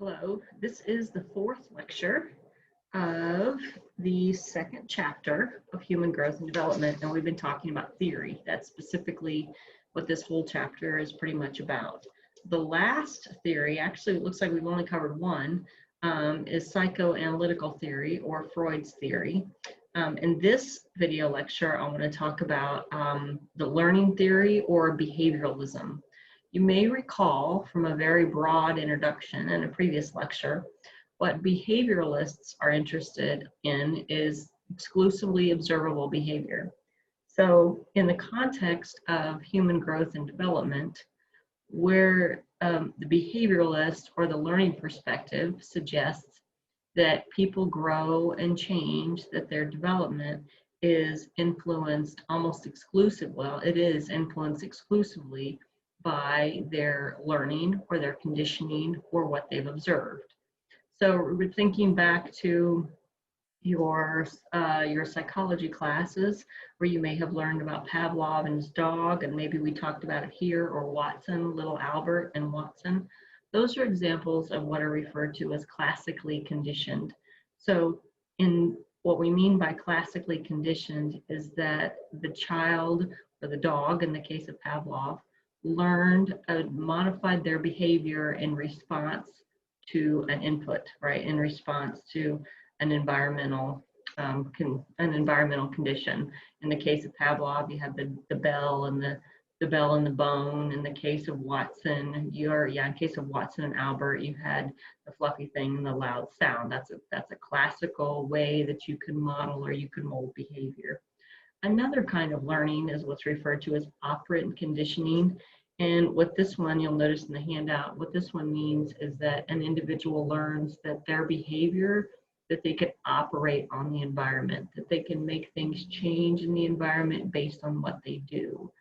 Hello, this is the fourth lecture of the second chapter of Human Growth and Development, and we've been talking about theory. That's specifically what this whole chapter is pretty much about. The last theory, actually it looks like we've only covered one, is psychoanalytical theory or Freud's theory. In this video lecture, I want to talk about the learning theory or behavioralism. You may recall from a very broad introduction in a previous lecture, what behavioralists are interested in is exclusively observable behavior. So in the context of human growth and development, where the behavioralist or the learning perspective suggests that people grow and change, that their development is influenced almost exclusively, well, it is influenced exclusively by their learning or their conditioning or what they've observed. So we're thinking back to your psychology classes where you may have learned about Pavlov and his dog, and maybe we talked about it here, or Watson, little Albert and Watson. Those are examples of what are referred to as classically conditioned. So in what we mean by classically conditioned is that the child or the dog, in the case of Pavlov, learned, modified their behavior in response to an input, right? In response to an environmental condition. In the case of Pavlov, you had the bell and the bell and the bone. In the case of Watson, in case of Watson and Albert, you had the fluffy thing and the loud sound. That's a classical way that you can model or you can mold behavior. Another kind of learning is what's referred to as operant conditioning. And what this one, you'll notice in the handout, what this one means is that an individual learns that their behavior, that they can operate on the environment, that they can make things change in the environment based on what they do.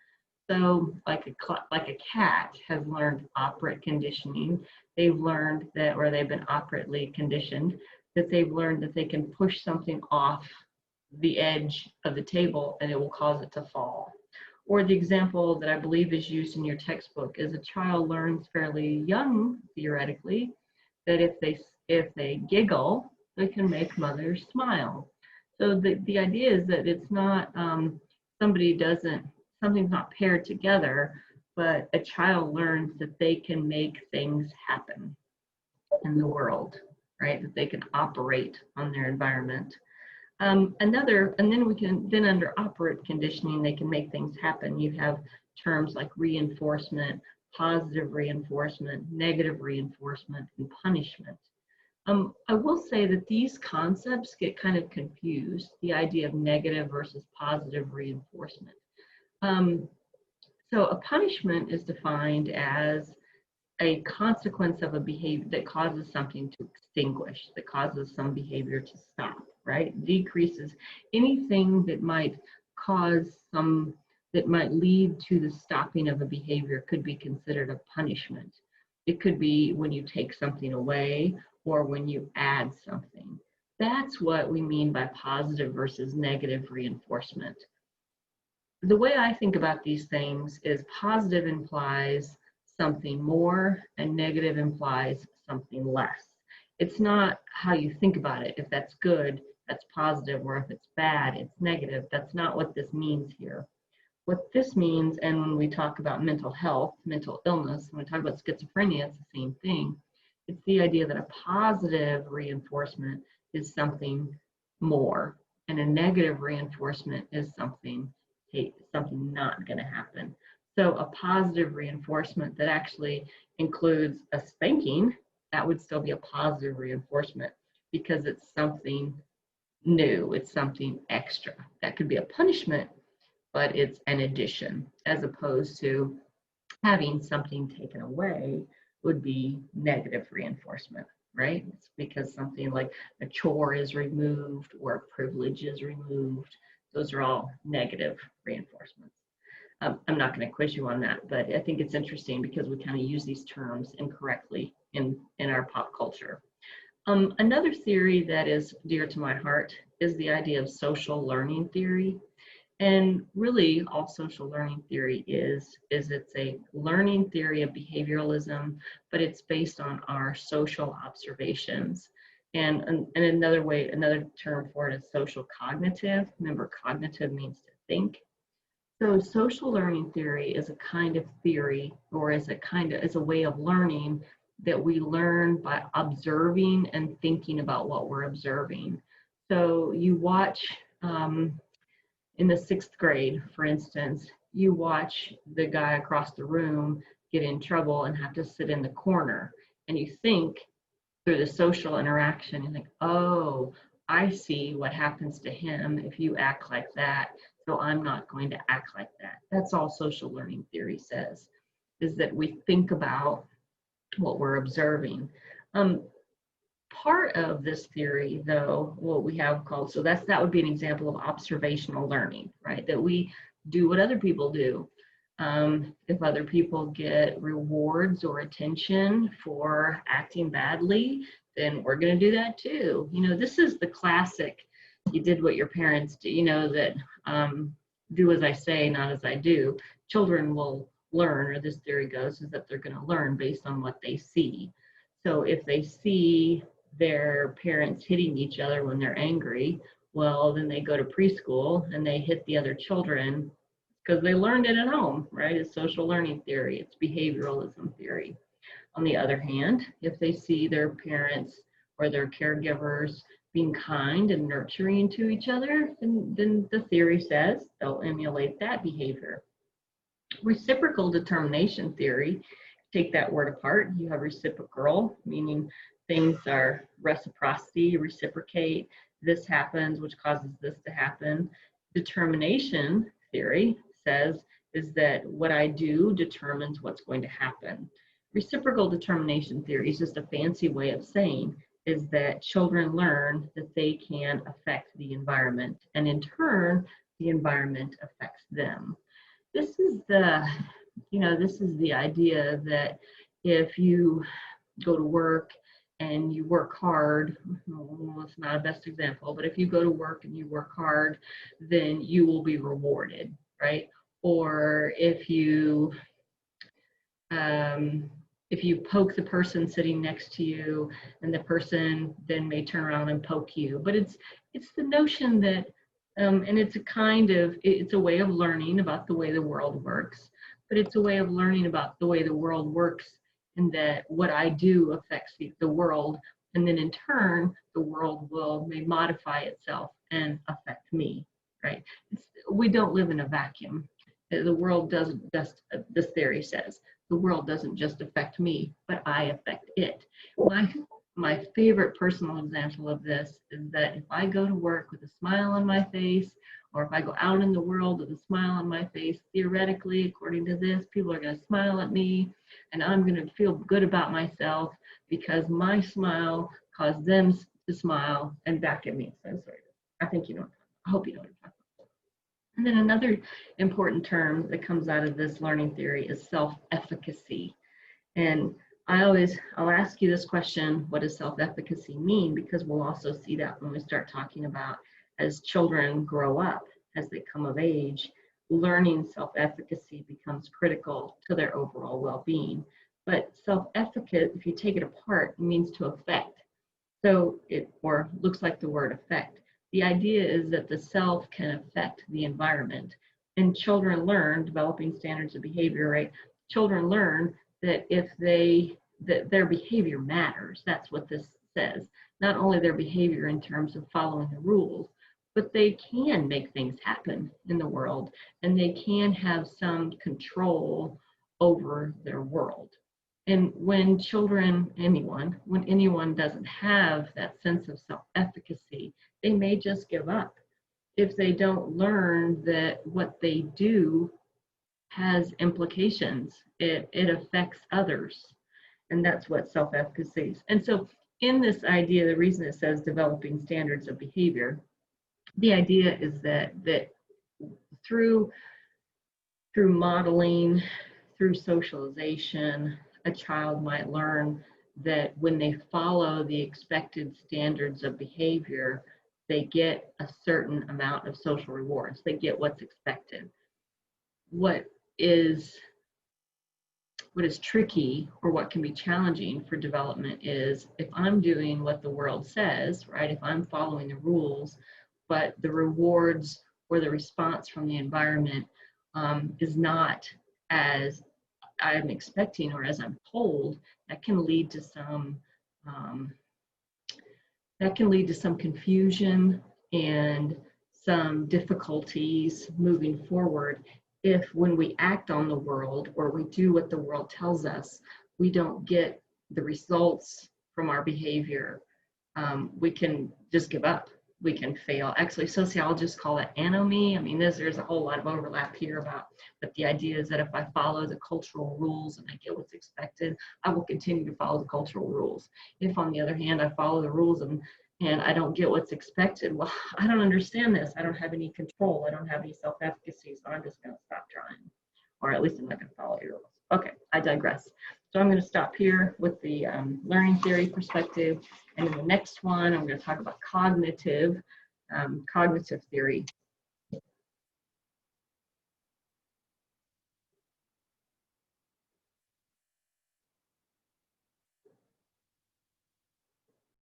So like a cat has learned operant conditioning, they've learned that, or they've been operantly conditioned, that they've learned that they can push something off the edge of the table and it will cause it to fall. Or the example that I believe is used in your textbook is a child learns fairly young, theoretically, that if they giggle, they can make mothers smile. So the idea is that it's not something's not paired together, but a child learns that they can make things happen in the world, right? That they can operate on their environment. And then under operant conditioning, they can make things happen. You have terms like reinforcement, positive reinforcement, negative reinforcement, and punishment. I will say that these concepts get kind of confused, the idea of negative versus positive reinforcement. So a punishment is defined as a consequence of a behavior that causes something to extinguish, that causes some behavior to stop, right? Decreases anything that might that might lead to the stopping of a behavior could be considered a punishment. It could be when you take something away or when you add something. That's what we mean by positive versus negative reinforcement. The way I think about these things is positive implies something more and negative implies something less. It's not how you think about it. If that's good, that's positive, or if it's bad, it's negative. That's not what this means here. What this means, and when we talk about mental health, mental illness, when we talk about schizophrenia, it's the same thing. It's the idea that a positive reinforcement is something more, and a negative reinforcement is something not going to happen. So a positive reinforcement that actually includes a spanking, that would still be a positive reinforcement because it's something new, it's something extra. That could be a punishment, but it's an addition, as opposed to having something taken away would be negative reinforcement, right? It's because something like a chore is removed or a privilege is removed. Those are all negative reinforcements. I'm not going to quiz you on that, but I think it's interesting because we kind of use these terms incorrectly in our pop culture. Another theory that is dear to my heart is the idea of social learning theory. And really, all social learning theory is it's a learning theory of behavioralism, but it's based on our social observations. And another way, another term for it is social cognitive. Remember, cognitive means to think. So social learning theory is a kind of theory, or is a way of learning that we learn by observing and thinking about what we're observing. So you watch, in the 6th grade, for instance, you watch the guy across the room get in trouble and have to sit in the corner, and you think through the social interaction, you think, oh, I see what happens to him if you act like that, so I'm not going to act like that. That's all social learning theory says, is that we think about what we're observing. Part of this theory, though, what we have called, so that would be an example of observational learning, right? That we do what other people do. If other people get rewards or attention for acting badly, then we're going to do that too. You know, this is the classic, you did what your parents do, you know, that do as I say, not as I do. Children will learn, or this theory goes, is that they're going to learn based on what they see. So if they see their parents hitting each other when they're angry, well, then they go to preschool and they hit the other children because they learned it at home, right? It's social learning theory, it's behavioralism theory. On the other hand, if they see their parents or their caregivers being kind and nurturing to each other, then the theory says they'll emulate that behavior. Reciprocal determination theory, take that word apart, you have reciprocal, meaning things are reciprocity, reciprocate, this happens, which causes this to happen. Determination theory says is that what I do determines what's going to happen. Reciprocal determination theory is just a fancy way of saying is that children learn that they can affect the environment, and in turn, the environment affects them. This is the idea that if you go to work and you work hard, well, it's not a best example, but if you go to work and you work hard, then you will be rewarded, right? Or if you poke the person sitting next to you, and the person then may turn around and poke you. But it's the notion that, and it's a way of learning about the way the world works, but it's a way of learning about the way the world works, and that what I do affects the world, and then in turn, the world may modify itself and affect me, right? We don't live in a vacuum. The world doesn't just, this theory says, the world doesn't just affect me, but I affect it. My favorite personal example of this is that if I go to work with a smile on my face, or if I go out in the world with a smile on my face, theoretically, according to this, people are going to smile at me, and I'm going to feel good about myself because my smile caused them to smile and back at me. So sorry. I think you know. I hope you know what I'm talking about. And then another important term that comes out of this learning theory is self-efficacy. And I'll ask you this question, what does self-efficacy mean? Because we'll also see that when we start talking about as children grow up, as they come of age, learning self-efficacy becomes critical to their overall well-being. But self-efficacy, if you take it apart, it means to affect. So or looks like the word affect. The idea is that the self can affect the environment. And children learn, developing standards of behavior, right? Children learn that that their behavior matters. That's what this says. Not only their behavior in terms of following the rules, but they can make things happen in the world, and they can have some control over their world. And when anyone doesn't have that sense of self-efficacy, they may just give up if they don't learn that what they do has implications. It affects others. And that's what self-efficacy is. And so in this idea, the reason it says developing standards of behavior, the idea is that through modeling, through socialization, a child might learn that when they follow the expected standards of behavior, they get a certain amount of social rewards. They get what's expected. What is tricky, or what can be challenging for development, is if I'm doing what the world says, right? If I'm following the rules, but the rewards or the response from the environment is not as I'm expecting or as I'm told, that can lead to some confusion and some difficulties moving forward. If when we act on the world, or we do what the world tells us, we don't get the results from our behavior, we can just give up. We can fail. Actually, sociologists call it anomie. I mean, there's a whole lot of overlap here but the idea is that if I follow the cultural rules and I get what's expected, I will continue to follow the cultural rules. If, on the other hand, I follow the rules and I don't get what's expected, well, I don't understand this. I don't have any control. I don't have any self-efficacy, so I'm just going to stop trying. Or at least I'm not going to follow your rules. Okay, I digress. So I'm going to stop here with the learning theory perspective. And in the next one, I'm going to talk about cognitive theory.